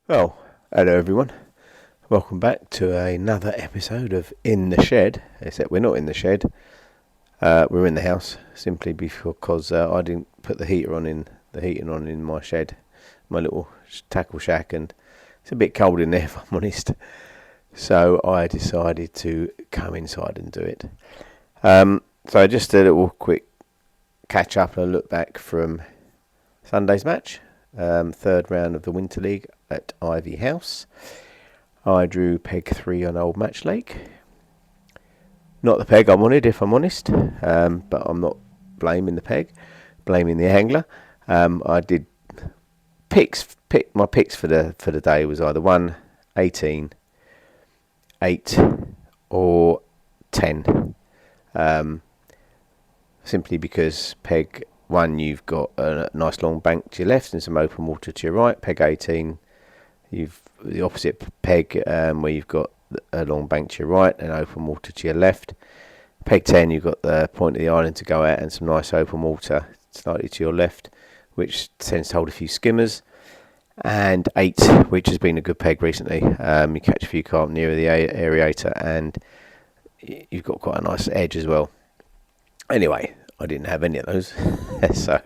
Well, hello everyone. Welcome back to another episode of In the Shed. Except we're not in the shed. We're in the house simply because I didn't put the heating on in my shed, my little tackle shack, and it's a bit cold in there if I'm honest. So I decided to come inside and do it. So just a little quick catch up and a look back from Sunday's match. Third round of the Winter League at Ivy House. I drew peg 3 on Old Match Lake. Not the peg I wanted, if I'm honest, but I'm not blaming the peg, blaming the angler. I did my picks for the day was either 1, 18, 8 or 10. Simply because peg 1 you've got a nice long bank to your left and some open water to your right. Peg 18 you've the opposite peg where you've got a long bank to your right and open water to your left. Peg 10 you've got the point of the island to go at and some nice open water slightly to your left, which tends to hold a few skimmers. And 8, which has been a good peg recently. You catch a few carp near the aerator and you've got quite a nice edge as well. Anyway, I didn't have any of those, so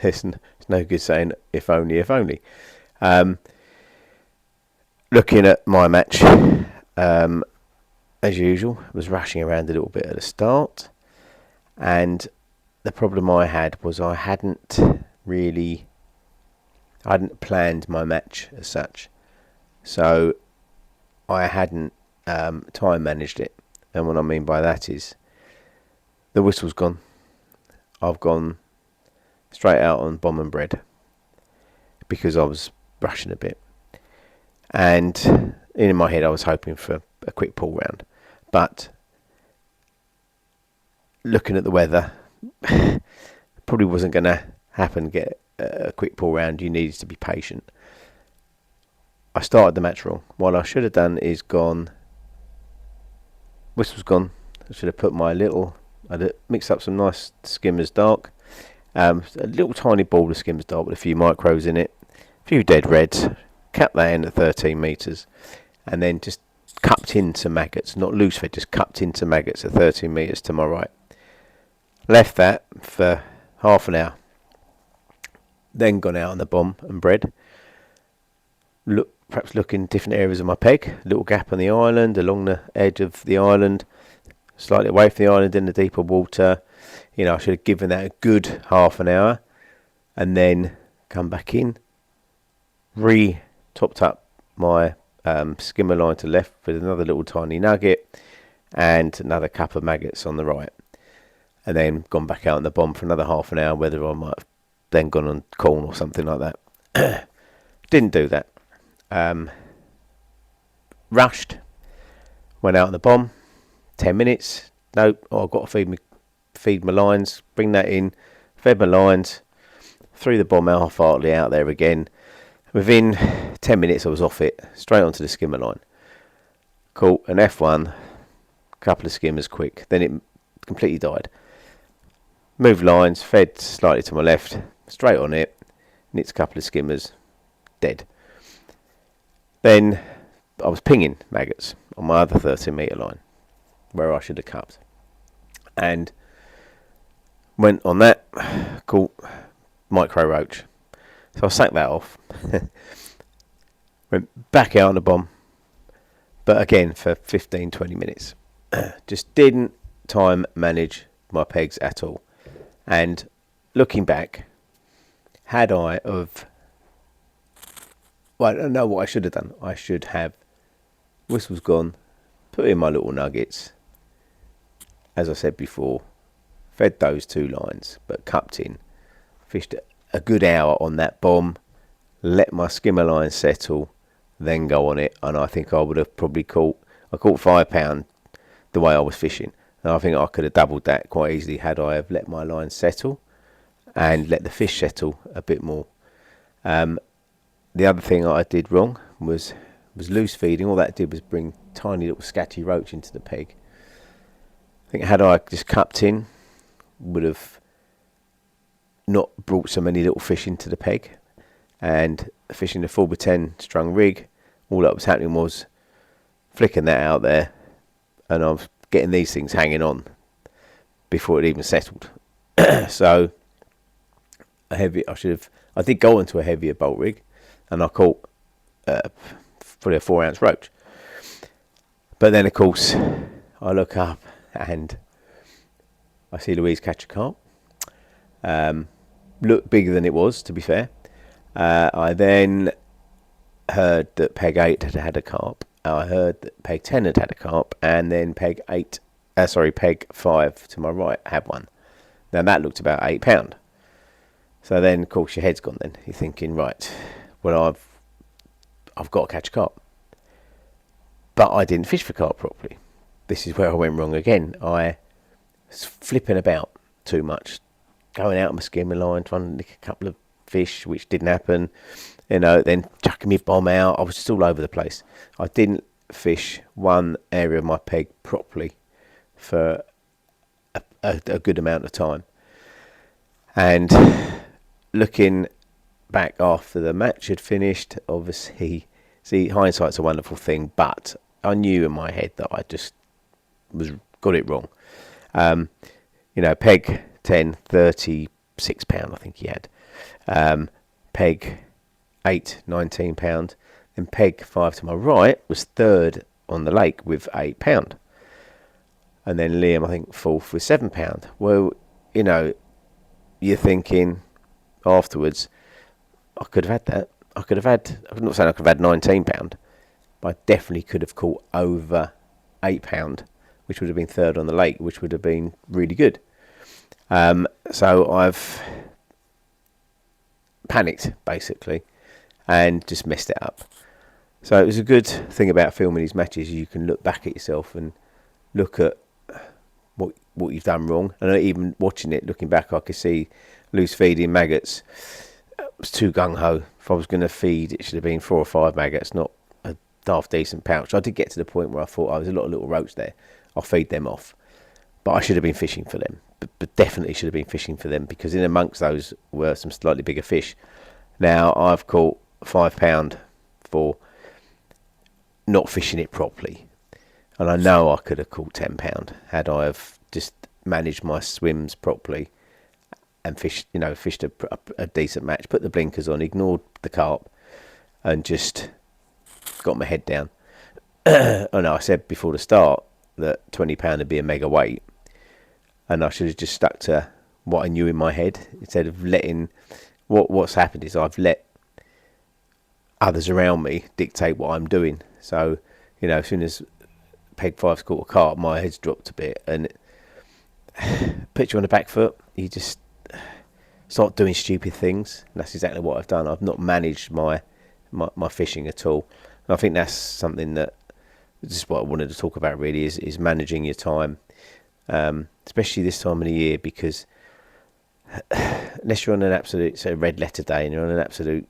it's no good saying if only, if only. Looking at my match, as usual, I was rushing around a little bit at the start, and the problem I had was I hadn't planned my match as such, so I hadn't time managed it. And what I mean by that is the whistle's gone. I've gone straight out on bomb and bread because I was rushing a bit. And in my head I was hoping for a quick pull round. But looking at the weather, probably wasn't going to happen, get a quick pull round. You needed to be patient. I started the match wrong. What I should have done is whistle's gone. I should have put I'd mixed up some nice skimmers dark. A little tiny ball of skimmers dark with a few micros in it. A few dead reds. Capped that in at 13 metres. And then just cupped into maggots. Not loose fed, just cupped into maggots at 13 metres to my right. Left that for half an hour. Then gone out on the bomb and bread. Perhaps look in different areas of my peg. A little gap on the island, along the edge of the island. Slightly away from the island in the deeper water. I should have given that a good half an hour. And then come back in. Topped up my skimmer line to the left with another little tiny nugget and another cup of maggots on the right. And then gone back out on the bomb for another half an hour, whether I might have then gone on corn or something like that. Didn't do that. Rushed. Went out on the bomb. 10 minutes. Nope. I've got to feed my lines. Bring that in. Fed my lines. Threw the bomb half-heartedly out there again. Within 10 minutes I was off it. Straight onto the skimmer line. Caught an F1. Couple of skimmers quick. Then it completely died. Moved lines. Fed slightly to my left. Straight on it. Nicked a couple of skimmers. Dead. Then I was pinging maggots on my other 13 metre line where I should have cupped. And went on that. Caught micro roach. So I sacked that off. Went back out on the bomb. But again for 15-20 minutes. Just didn't time manage my pegs at all. And looking back, I don't know what I should have done. I should have whistle's gone, put in my little nuggets, as I said before, fed those 2 lines, but cupped in, fished a good hour on that bomb, let my skimmer line settle, then go on it, and I think I would have probably caught £5 the way I was fishing. And I think I could have doubled that quite easily had I have let my line settle and let the fish settle a bit more. The other thing I did wrong was loose feeding. All that did was bring tiny little scatty roach into the peg. I think had I just cupped in, would have not brought so many little fish into the peg, and fishing a 4x10 strung rig. All that was happening was flicking that out there, and I was getting these things hanging on before it even settled. So I did go into a heavier bolt rig, and I caught probably a 4 ounce roach. But then, of course, I look up and I see Louise catch a carp. Looked bigger than it was, to be fair. I then heard that Peg 8 had had a carp. I heard that Peg 10 had had a carp, and then Peg 5 to my right had one. Now that looked about £8. So then, of course, your head's gone. Then you're thinking, right, well, I've got to catch a carp, but I didn't fish for carp properly. This is where I went wrong again. I was flipping about too much, going out on my skimming line, trying to nick a couple of fish, which didn't happen. Then chucking my bomb out. I was just all over the place. I didn't fish one area of my peg properly for a good amount of time. And looking back after the match had finished, obviously, see, hindsight's a wonderful thing, but I knew in my head that I just got it wrong. Peg 10, £36, I think he had. Peg 8, £19. Then Peg 5 to my right was third on the lake with £8. And then Liam, I think, fourth with £7. Well, you're thinking afterwards, I could have had that. I'm not saying I could have had £19, but I definitely could have caught over £8, which would have been third on the lake, which would have been really good. So I've panicked, basically, and just messed it up. So it was a good thing about filming these matches. You can look back at yourself and look at what you've done wrong. And even watching it, looking back, I could see loose feeding maggots. It was too gung-ho. If I was going to feed, it should have been 4 or 5 maggots, not a half decent pouch. I did get to the point where I thought, there's a lot of little roach there, I'll feed them off. But I should have been fishing for them. But definitely should have been fishing for them, because in amongst those were some slightly bigger fish. Now, I've caught £5 for not fishing it properly. And I know I could have caught £10 had I have just managed my swims properly and fished a decent match, put the blinkers on, ignored the carp, and just got my head down. I know I said before the start that £20 would be a mega weight, and I should have just stuck to what I knew in my head instead of letting what's happened is I've let others around me dictate what I'm doing. So, as soon as Peg 5's caught a carp, my head's dropped a bit, and put you on the back foot. You just start doing stupid things, and that's exactly what I've done. I've not managed my fishing at all, and I think that's something that just what I wanted to talk about really is managing your time, especially this time of the year, because unless you're on an absolute red letter day and you're on an absolute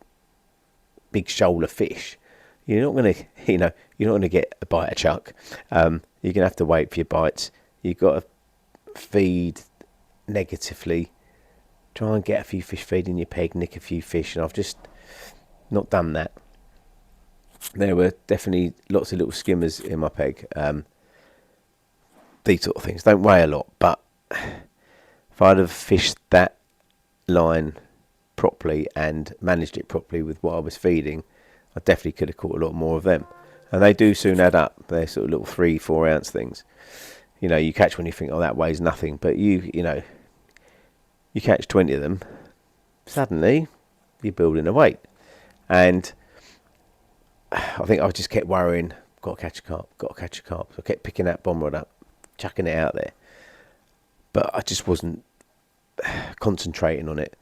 big shoal of fish, you're not going to get a bite of chuck. You're going to have to wait for your bites. You've got to feed negatively, try and get a few fish feeding your peg, nick a few fish, and I've just not done that. There were definitely lots of little skimmers in my peg. These sort of things don't weigh a lot, but if I'd have fished that line properly and managed it properly with what I was feeding, I definitely could have caught a lot more of them. And they do soon add up. They're sort of little 3-4 ounce things. You catch one, you think, that weighs nothing, but you catch 20 of them, suddenly you're building a weight. And I think I just kept worrying, got to catch a carp. So I kept picking that bomb rod up, chucking it out there, but I just wasn't concentrating on it.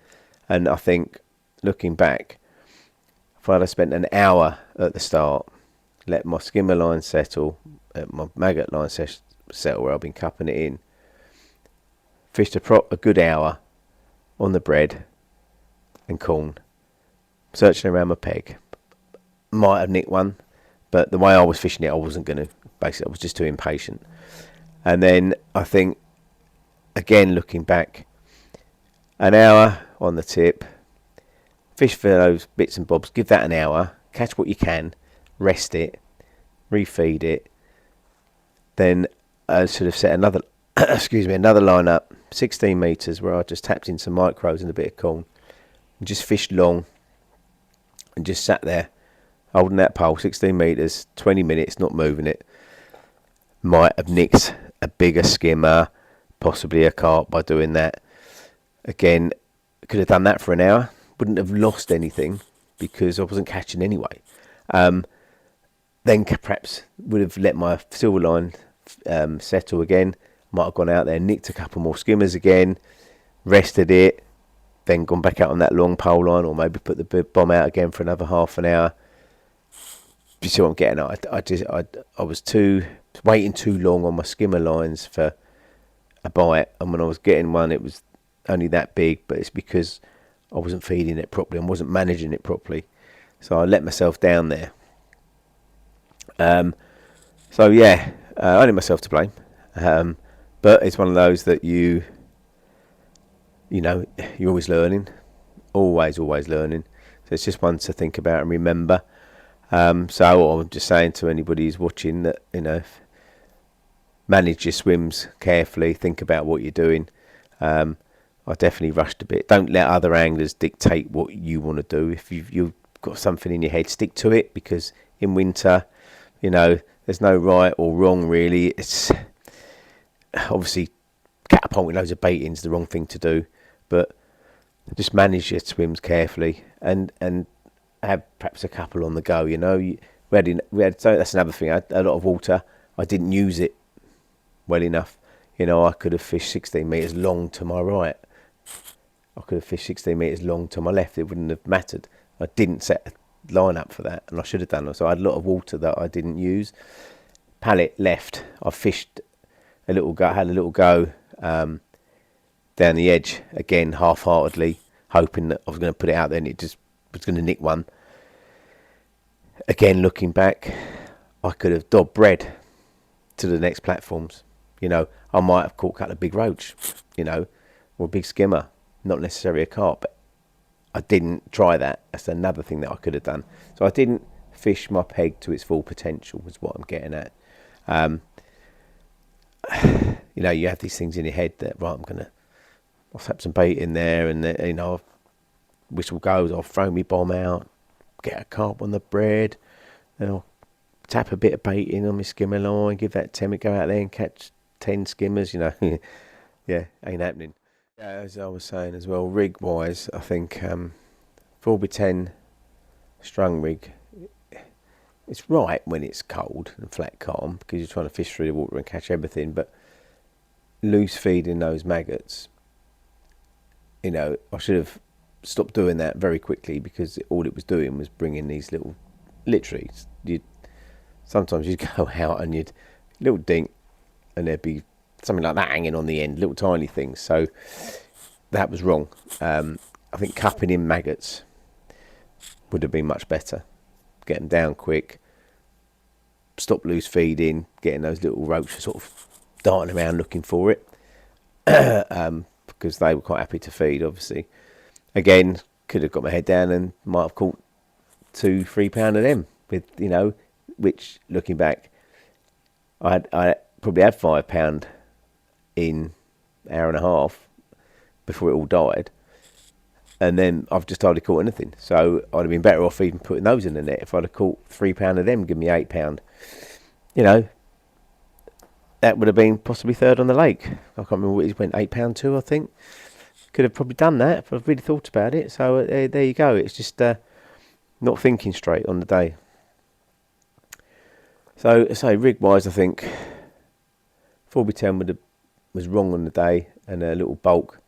And I think, looking back, if I'd have spent an hour at the start, let my skimmer line settle, my maggot line settle where I've been cupping it in, fished a good hour on the bread and corn, searching around my peg, might have nicked one, but the way I was fishing it, I wasn't going to. Basically, I was just too impatient. And then I think, again, looking back, an hour on the tip, fish for those bits and bobs, give that an hour, catch what you can, rest it, refeed it, then I should have set another another line up, 16 metres, where I just tapped in some micros and a bit of corn and just fished long and just sat there holding that pole, 16 metres, 20 minutes, not moving it. Might have nicked a bigger skimmer, possibly a carp by doing that. Again, could have done that for an hour, wouldn't have lost anything because I wasn't catching anyway. Then perhaps would have let my silver line settle again. Might have gone out there, nicked a couple more skimmers again, rested it, then gone back out on that long pole line, or maybe put the bomb out again for another half an hour. You see what I'm getting at? I was waiting too long on my skimmer lines for a bite, and when I was getting one, it was only that big, but it's because I wasn't feeding it properly and wasn't managing it properly. So I let myself down there. Only myself to blame. But it's one of those that you're always learning, always learning. So it's just one to think about and remember. So I'm just saying to anybody who's watching that, manage your swims carefully, think about what you're doing. I definitely rushed a bit. Don't let other anglers dictate what you want to do. If you've got something in your head, stick to it, because in winter, there's no right or wrong really. It's obviously catapulting loads of bait in's the wrong thing to do, but just manage your swims carefully and have perhaps a couple on the go. So that's another thing. I had a lot of water. I didn't use it well enough. I could have fished 16 metres long to my right. I could have fished 16 metres long to my left. It wouldn't have mattered. I didn't set a line up for that, and I should have done. So I had a lot of water that I didn't use. Pallet left. I fished had a little go down the edge again, half-heartedly, hoping that I was going to put it out there and it just was going to nick one. Again, looking back, I could have dobbed bread to the next platforms. I might have caught a big roach, or a big skimmer, not necessarily a carp, but I didn't try that. That's another thing that I could have done. So I didn't fish my peg to its full potential, was what I'm getting at. You have these things in your head that, right, I'll tap some bait in there, and whistle goes, I'll throw my bomb out, get a carp on the bread, then I'll tap a bit of bait in on my skimmer line, give that 10 minutes, go out there and catch 10 skimmers, yeah, ain't happening. As I was saying as well, rig wise, I think 4x10 strung rig, it's right when it's cold and flat calm, because you're trying to fish through the water and catch everything, but loose feeding those maggots, I should have stopped doing that very quickly, because all it was doing was bringing these little, literally, sometimes you'd go out and you'd little dink and there'd be something like that hanging on the end, little tiny things. So that was wrong. I think cupping in maggots would have been much better. Get them down quick, stop loose feeding, getting those little roaches sort of darting around looking for it, because they were quite happy to feed, obviously. Again, could have got my head down and might have caught 2-3 pound of them, with which, looking back, I probably had 5 pound in an hour and a half before it all died, and then I've just hardly caught anything. So I'd have been better off even putting those in the net. If I'd have caught 3 pound of them, give me 8 pound, that would have been possibly third on the lake. I can't remember what it went, £8.2, I think. Could have probably done that if I've really thought about it. So there you go. It's just not thinking straight on the day. So rig wise, I think 4x10 was wrong on the day, and a little bulk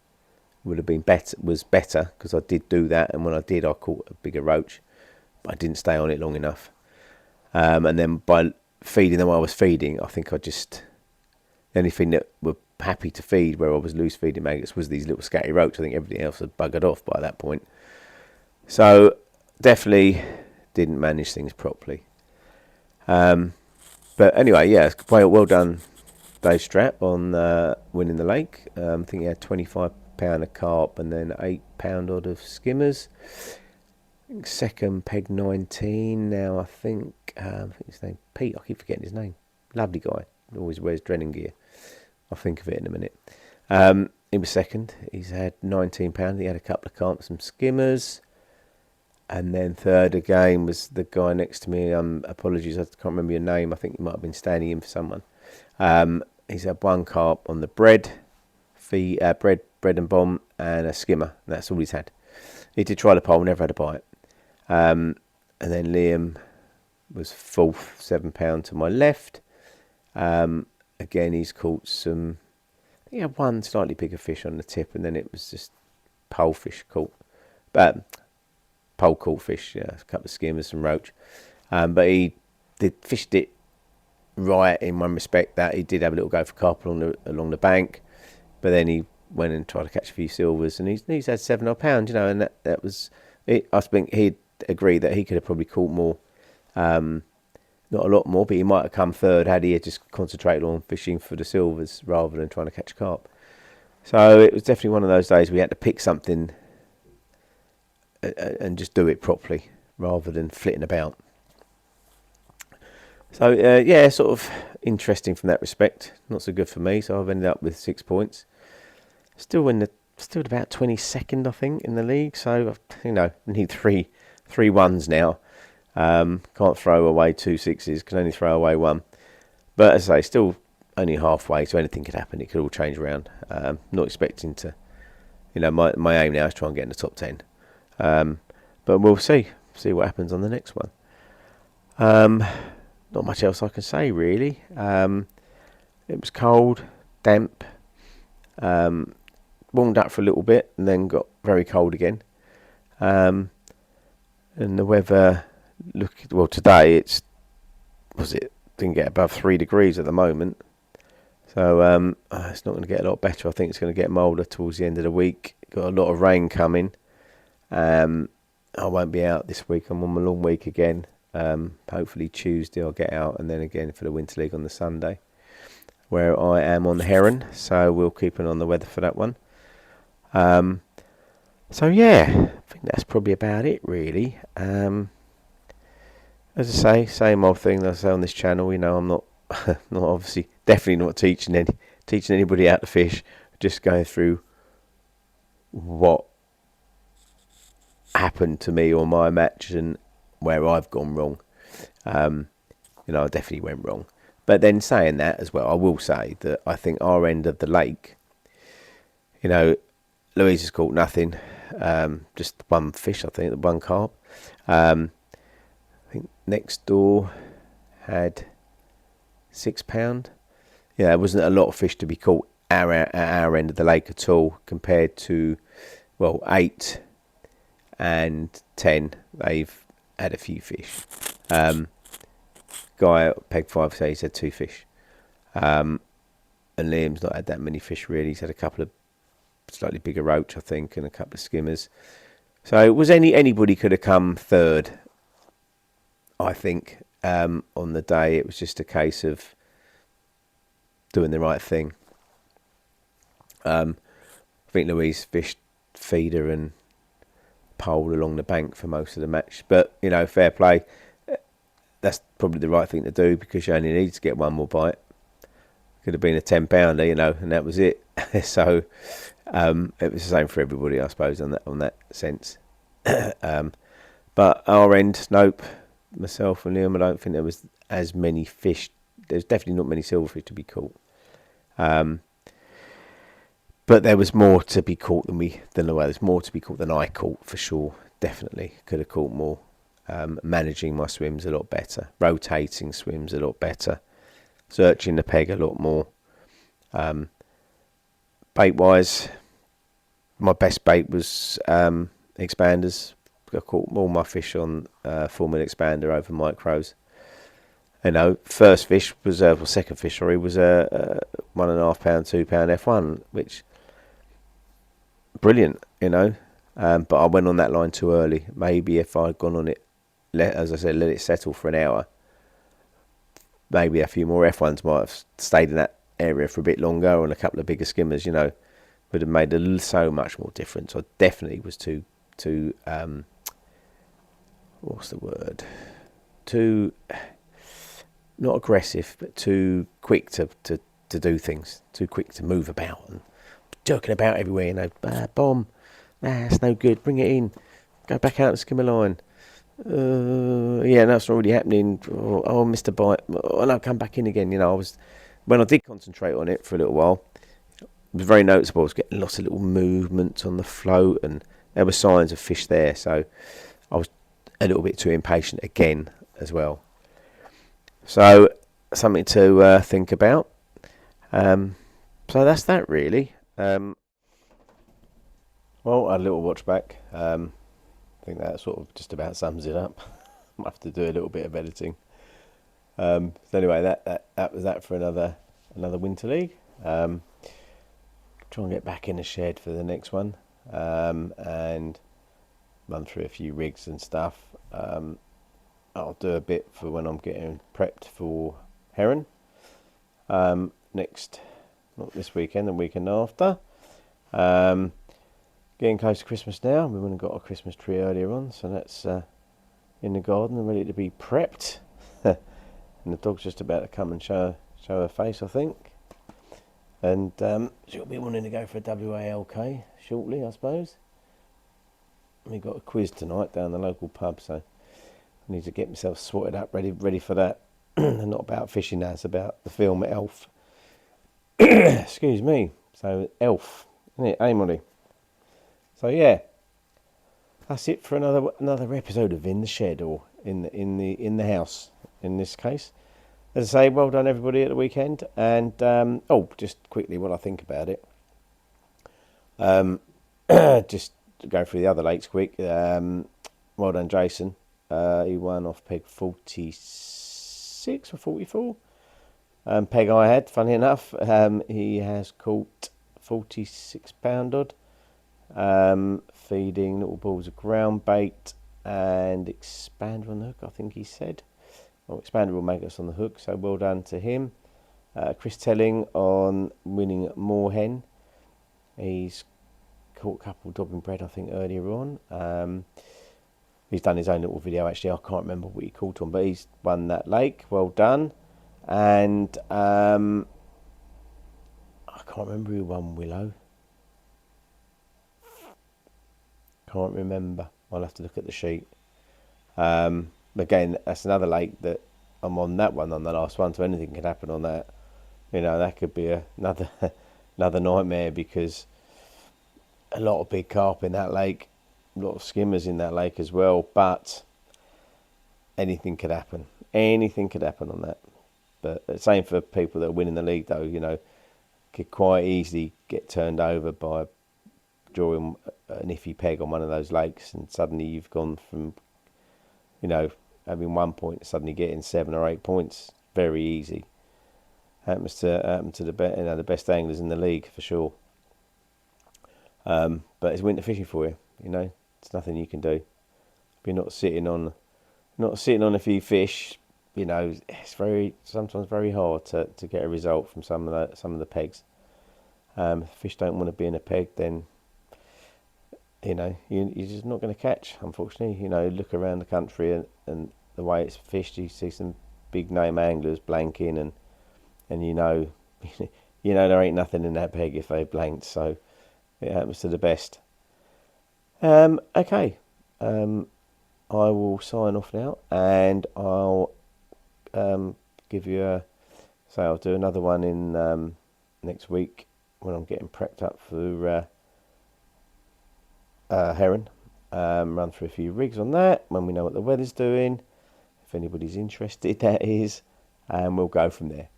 would have been better. Was better, because I did do that, and when I did, I caught a bigger roach, but I didn't stay on it long enough. And then by feeding them while I was feeding, I think the only thing that were happy to feed where I was loose feeding maggots was these little scatty roach. I think everything else had buggered off by that point. So definitely didn't manage things properly. But anyway, yeah, well done, Dave Strap, on winning the lake. I think he had £25 of carp and then £8 odd of skimmers. second peg 19 now. I think his name Pete. I keep forgetting his name. Lovely guy. Always wears Drennan gear. I'll think of it in a minute. He was second. He's had £19. He had a couple of carp, some skimmers. And then third again was the guy next to me. Apologies, I can't remember your name. I think you might have been standing in for someone. He's had one carp on the bread and bomb, and a skimmer. That's all he's had. He did try the pole, never had a bite. And then Liam was fourth, £7 to my left. Again, he's caught some. He had one slightly bigger fish on the tip, and then it was just pole fish caught. Pole caught fish, yeah, a couple of skimmers, some roach. But he fished it right in one respect, that he did have a little go for carp along the bank, but then he went and tried to catch a few silvers, and he's had £7 you know, and that was it. I think he'd agree that he could have probably caught more, not a lot more, but he might have come third had he just concentrated on fishing for the silvers rather than trying to catch carp. So it was definitely one of those days we had to pick something and just do it properly rather than flitting about. So yeah, sort of interesting from that respect. Not so good for me. So I've ended up with 6 points. Still about 22nd, I think, in the league. So need three ones now. Can't throw away 2 sixes. Can only throw away one. But as I say, still only halfway. So anything could happen. It could all change around. Not expecting to. My aim now is try and get in the top 10. But we'll see what happens on the next one. Not much else I can say really. It was cold, damp, warmed up for a little bit and then got very cold again. And the weather, today didn't get above 3 degrees at the moment. So it's not going to get a lot better. I think it's going to get milder towards the end of the week. Got a lot of rain coming. I won't be out this week. I'm on my long week again. Hopefully Tuesday I'll get out, and then again for the Winter League on the Sunday, where I am on the Heron. So we'll keep an eye on the weather for that one. So yeah, I think that's probably about it really. As I say, same old thing that I say on this channel. I'm not obviously definitely not teaching anybody how to fish. Just going through what happened to me or my match and where I've gone wrong. I definitely went wrong. But then saying that as well, I will say that I think our end of the lake, Louise has caught nothing. Just one fish, I think, the one carp. I think next door had £6. Yeah, there wasn't a lot of fish to be caught at our end of the lake at all compared to, 8 and 10. They've had a few fish. Guy at Peg 5 says he's had 2 fish. And Liam's not had that many fish really. He's had a couple of slightly bigger roach, I think, and a couple of skimmers. So anybody could have come third, I think, on the day. It was just a case of doing the right thing. I think Louise fished feeder and pole along the bank for most of the match. But, fair play. That's probably the right thing to do because you only need to get one more bite. Could have been a 10-pounder, and that was it. So it was the same for everybody, I suppose, on that sense. But our end, nope. Myself and Liam, I don't think there was as many fish. There's definitely not many silverfish to be caught. But there was more to be caught there's more to be caught than I caught for sure. Definitely could have caught more. Managing my swims a lot better, rotating swims a lot better, searching the peg a lot more. Bait wise, my best bait was expanders. I caught all my fish on full mil expander over micros. First fish was second fish. Sorry, was a 1.5 pound, £2 F1, which brilliant. But I went on that line too early. Maybe if I'd gone on it, as I said, let it settle for an hour, maybe a few more F1s might have stayed in that area for a bit longer, and a couple of bigger skimmers, would have made so much more difference. I definitely was too what's the word? Too, not aggressive, but too quick to do things. Too quick to move about and jerking about everywhere. Bomb. That's no good. Bring it in. Go back out and skimmer line. Yeah, that's not really happening. Oh, missed a bite. Oh, no, come back in again. When I did concentrate on it for a little while, it was very noticeable. I was getting lots of little movements on the float, and there were signs of fish there. So I was a little bit too impatient again as well. So something to think about. So that's that really. Well, a little watch back. I think that sort of just about sums it up. Might have to do a little bit of editing. So anyway, that was that for another Winter League. Try and get back in the shed for the next one, and run through a few rigs and stuff. I'll do a bit for when I'm getting prepped for Heron. Next, not this weekend, the weekend after. Getting close to Christmas now. We went and got a Christmas tree earlier on, so that's in the garden and ready to be prepped. And the dog's just about to come and show her face, I think. And she'll be wanting to go for a WALK shortly, I suppose. We got a quiz tonight down the local pub, so I need to get myself sorted up, ready for that. And not about fishing now, it's about the film Elf. Excuse me. So Elf, isn't it? Hey, Molly. So yeah, that's it for another episode of In the Shed, or in the house in this case. As I say, well done everybody at the weekend, and just quickly what I think about it. Just to go through the other lakes quick. Well done, Jason. He won off peg 46 or 44. Peg I had, funny enough. He has caught 46 pound odd. Feeding little balls of ground bait and expander on the hook, I think he said. Expander will make us on the hook, so well done to him. Chris Telling on winning Moorhen. He's caught a couple of dobbing bread, I think, earlier on. He's done his own little video, actually. I can't remember what he caught on, but he's won that lake. Well done. And I can't remember who won Willow. Can't remember. I'll have to look at the sheet. Again, that's another lake that I'm on that one, on the last one, so anything could happen on that. That could be another nightmare, because a lot of big carp in that lake, a lot of skimmers in that lake as well, but anything could happen. Anything could happen on that. But the same for people that are winning the league, though, could quite easily get turned over by drawing an iffy peg on one of those lakes, and suddenly you've gone from, having 1 point to suddenly getting 7 or 8 points. Very easy. Happens to the the best anglers in the league for sure. But it's winter fishing for you. It's nothing you can do. If you're not sitting on a few fish, it's sometimes very hard to get a result from some of the pegs. If fish don't want to be in a peg, then you're just not going to catch, unfortunately. Look around the country and the way it's fished, you see some big name anglers blanking, and there ain't nothing in that peg if they blanked. So it happens to the best. Okay. I will sign off now, and I'll give you I'll do another one in next week when I'm getting prepped up for Heron. Run through a few rigs on that when we know what the weather's doing, if anybody's interested, that is, and we'll go from there.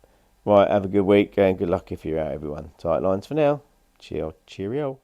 Right, have a good week and good luck if you're out, everyone. Tight lines for now. Cheerio.